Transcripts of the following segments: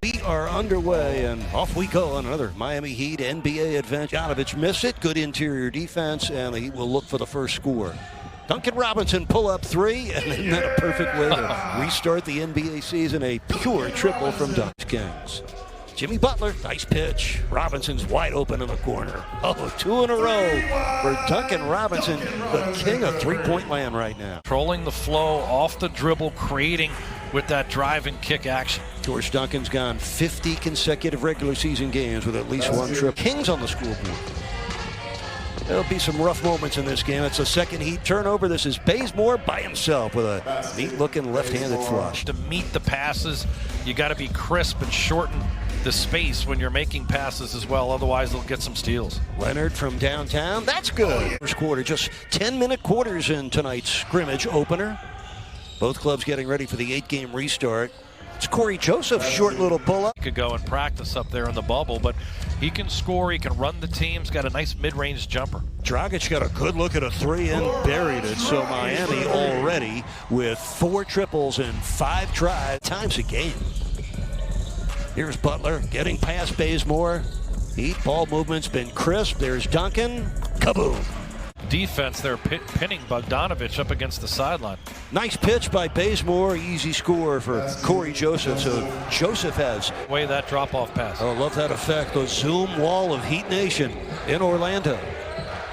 We are underway, and off we go on another Miami Heat NBA adventure. Bogdanovich missed it. Good interior defense, and the Heat will look for the first score. Duncan Robinson pull up three, and isn't that a perfect way to restart the NBA season? A pure triple from Duncan Kings. Jimmy Butler, nice pitch. Robinson's wide open in the corner. Oh, two in a row for Duncan Robinson, the king of three-point land right now. Controlling the flow, off the dribble, creating with that drive and kick action. George Duncan's gone 50 consecutive regular season games with at least one triple. Kings on the scoreboard. There'll be some rough moments in this game. It's a second Heat turnover. This is Bazemore by himself with a neat-looking left-handed flush. To meet the passes, you got to be crisp and shorten the space when you're making passes as well. Otherwise, they'll get some steals. Leonard from downtown. That's good. First quarter, just 10-minute quarters in tonight's scrimmage opener. Both clubs getting ready for the 8-game restart. It's Corey Joseph, short little pull-up. He could go and practice up there in the bubble, but he can score, he can run the team's got a nice mid-range jumper. Dragic got a good look at a three and buried it. So Miami already with 4 triples and 5 tries times a game. Here's Butler getting past Bazemore. Heat ball movement's been crisp. There's Duncan. Kaboom. Defense, they're pinning Bogdanovich up against the sideline. Nice pitch by Bazemore. Easy score for Corey Joseph. So Joseph has way that drop-off pass. Oh, love that effect. The Zoom wall of Heat Nation in Orlando.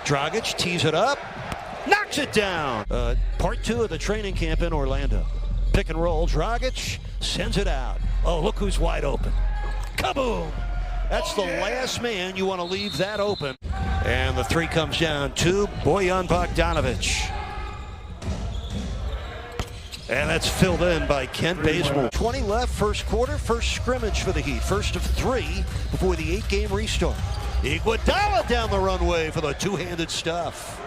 Dragic tees it up, knocks it down. Part 2 of the training camp in Orlando. Pick and roll. Dragic sends it out. Oh, look who's wide open. Kaboom! That's the last man you want to leave that open. And the three comes down to Bojan Bogdanovich. And that's filled in by Kent Bazemore. 20 left, first quarter, first scrimmage for the Heat. First of 3 before the 8-game restart. Iguodala down the runway for the two-handed stuff.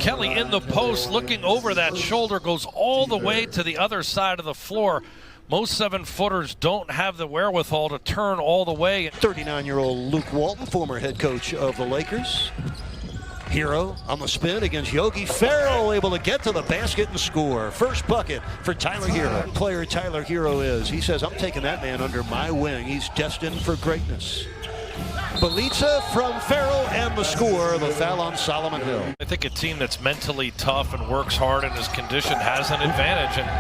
Kelly in the post, looking over that shoulder, goes all the way to the other side of the floor. Most 7-footers don't have the wherewithal to turn all the way. 39-year-old Luke Walton, former head coach of the Lakers. Hero on the spin against Yogi Ferrell, able to get to the basket and score. First bucket for Tyler Hero. Player Tyler Hero is. He says, I'm taking that man under my wing. He's destined for greatness. Bjelica from Ferrell and the score, the foul on Solomon Hill. I think a team that's mentally tough and works hard and is conditioned has an advantage. And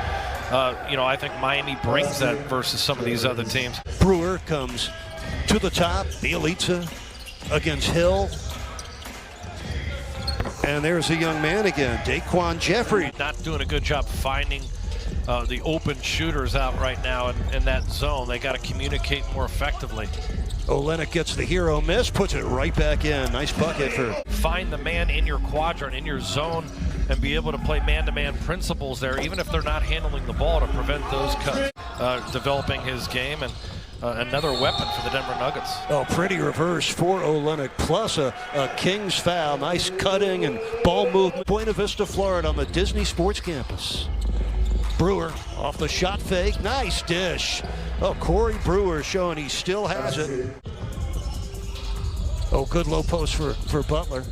I think Miami brings that versus some of these other teams. Brewer comes to the top. Bjelica against Hill. And there's a young man again, Daquan Jeffrey. Not doing a good job finding the open shooters out right now in that zone. They got to communicate more effectively. Olynyk gets the Hero miss, puts it right back in. Nice bucket for. Find the man in your quadrant, in your zone, and be able to play man-to-man principles there, even if they're not handling the ball, to prevent those cuts. Developing his game, and another weapon for the Denver Nuggets. Oh, pretty reverse for Olynyk, plus a Kings foul. Nice cutting and ball movement. Buena Vista, Florida on the Disney Sports Campus. Brewer off the shot fake. Nice dish. Oh, Corey Brewer showing he still has it. Oh, good low post for Butler.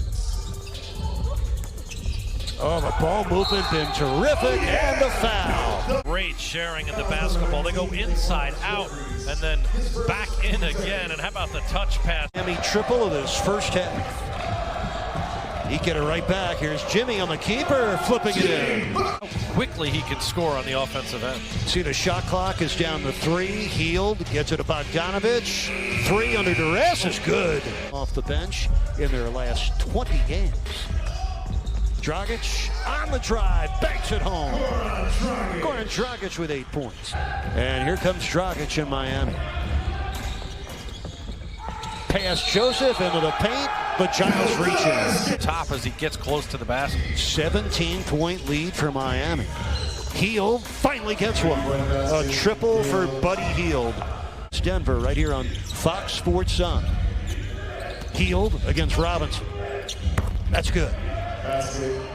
Oh, the ball movement been terrific, and the foul. Great sharing in the basketball. They go inside, out, and then back in again. And how about the touch pass? Miami triple of this first half. He get it right back. Here's Jimmy on the keeper, flipping it in. How quickly he can score on the offensive end. See, the shot clock is down to 3. Healed, gets it to Bogdanovich. 3 under duress is good. Off the bench in their last 20 games. Dragic on the drive, banks it home. Goran Dragic with 8 points. And here comes Dragic in Miami. Pass Joseph into the paint, but Giles reaches. Top as he gets close to the basket. 17-point lead for Miami. Hield finally gets one. A triple for Buddy Hield. It's Denver right here on Fox Sports Sun. Hield against Robinson. That's good.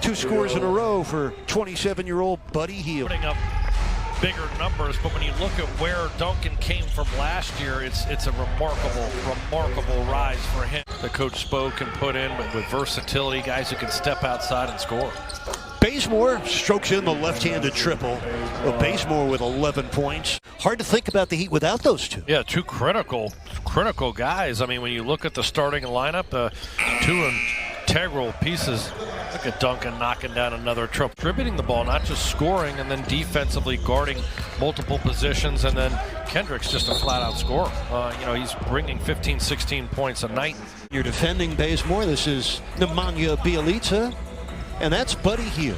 2 scores in a row for 27-year-old Buddy Hield. Putting up bigger numbers, but when you look at where Duncan came from last year, it's a remarkable rise for him. The coach spoke and put in with versatility, guys who can step outside and score. Bazemore strokes in the left-handed triple. Well, Bazemore with 11 points. Hard to think about the Heat without those two. Yeah, two critical guys. I mean, when you look at the starting lineup, two integral pieces. Look at Duncan knocking down another triple. Distributing the ball, not just scoring, and then defensively guarding multiple positions. And then Kendrick's just a flat-out scorer. He's bringing 15, 16 points a night. You're defending Bazemore. This is Nemanja Bjelica, and that's Buddy Hield.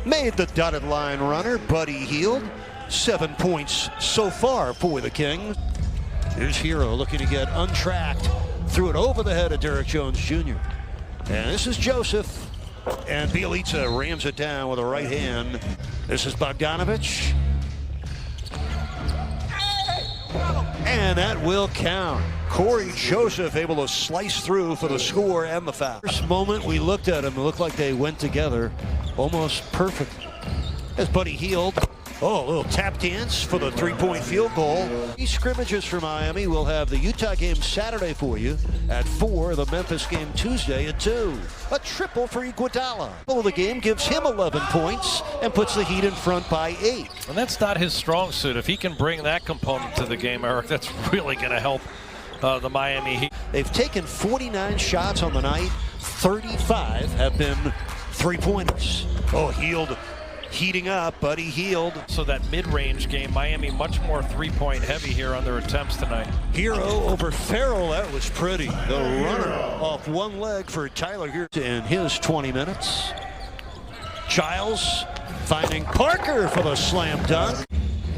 Made the dotted line runner, Buddy Hield. 7 points so far for the Kings. Here's Herro looking to get untracked. Threw it over the head of Derrick Jones Jr. And this is Joseph. And Bjelica rams it down with a right hand. This is Bogdanovic. And that will count. Corey Joseph able to slice through for the score and the foul. First moment we looked at them, it looked like they went together almost perfect. As Buddy Hield. Oh, a little tap dance for the three-point field goal. These scrimmages for Miami. We'll have the Utah game Saturday for you at 4, the Memphis game Tuesday at 2. A triple for Iguodala. Oh, the game gives him 11 points and puts the Heat in front by 8. And that's not his strong suit. If he can bring that component to the game, Eric, that's really going to help the Miami Heat. They've taken 49 shots on the night. 35 have been three-pointers. Oh, Hield heating up, Buddy Hield. So that mid-range game, Miami much more three-point heavy here on their attempts tonight. Herro over Farrell, that was pretty. The runner off one leg for Tyler here in his 20 minutes. Giles finding Parker for the slam dunk.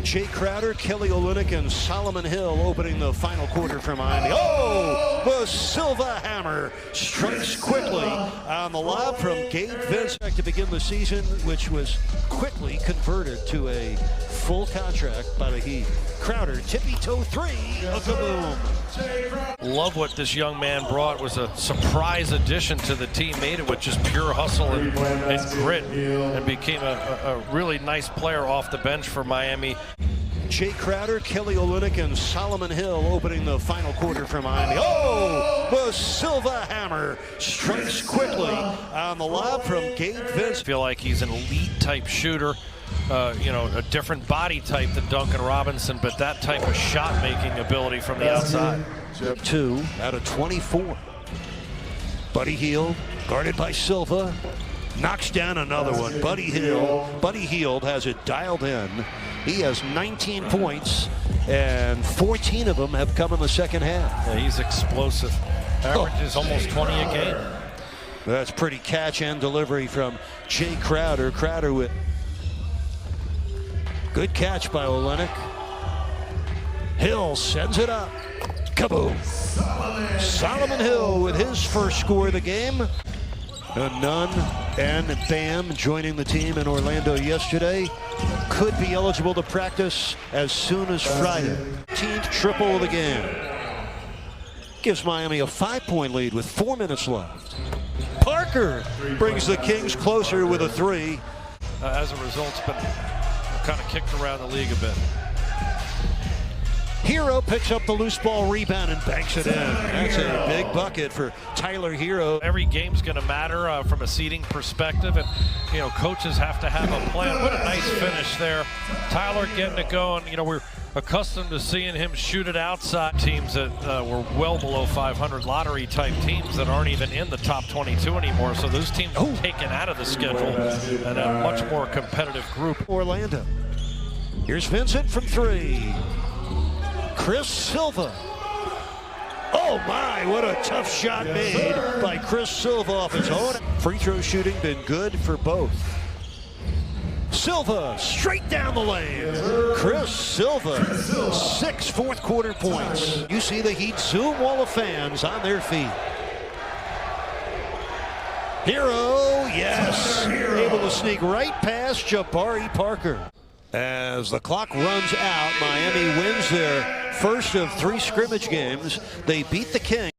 Jay Crowder, Kelly Olynyk, and Solomon Hill opening the final quarter for Miami. Oh, the Silva hammer strikes quickly on the lob from Gabe Vincent to begin the season, which was quickly converted to a full contract by the Heat. Crowder, tippy-toe three, a kaboom. Love what this young man brought. Was a surprise addition to the team. Made it with just pure hustle and grit, and became a really nice player off the bench for Miami. Jay Crowder, Kelly Olynyk, and Solomon Hill opening the final quarter for Miami. Oh, the Silva hammer strikes quickly on the lob from Gabe Vincent. Feel like he's an elite type shooter. A different body type than Duncan Robinson, but that type of shot-making ability from the outside. 2 out of 24. Buddy Hield, guarded by Silva, knocks down another one. Buddy Hield has it dialed in. He has 19 points, and 14 of them have come in the second half. Yeah, he's explosive. Averages almost 20 a game. That's pretty catch and delivery from Jay Crowder. Crowder with good catch by Olynyk. Hill sends it up. Kaboom. Solomon Hill with his first score of the game. Nunn and Bam joining the team in Orlando yesterday. Could be eligible to practice as soon as Friday. 15th triple of the game. Gives Miami a 5-point lead with 4 minutes left. Parker brings the Kings closer with a 3. As a result, it's been kind of kicked around the league a bit. Herro picks up the loose ball rebound and banks it in. That's a big bucket for Tyler Herro. Every game's going to matter from a seeding perspective, and coaches have to have a plan. What a nice finish there. Tyler getting it going. We're accustomed to seeing him shoot it outside. Teams that were well below 500 lottery type teams that aren't even in the top 22 anymore. So those teams are taken out of the schedule and a much more competitive group. Orlando. Here's Vincent from 3. Chris Silva. Oh my, what a tough shot made by Chris Silva off his own. Free throw shooting been good for both. Silva straight down the lane. Chris Silva, 6 fourth quarter points. You see the Heat Zoom wall of fans on their feet. Herro, yes, able to sneak right past Jabari Parker. As the clock runs out, Miami wins their first of 3 scrimmage games. They beat the Kings.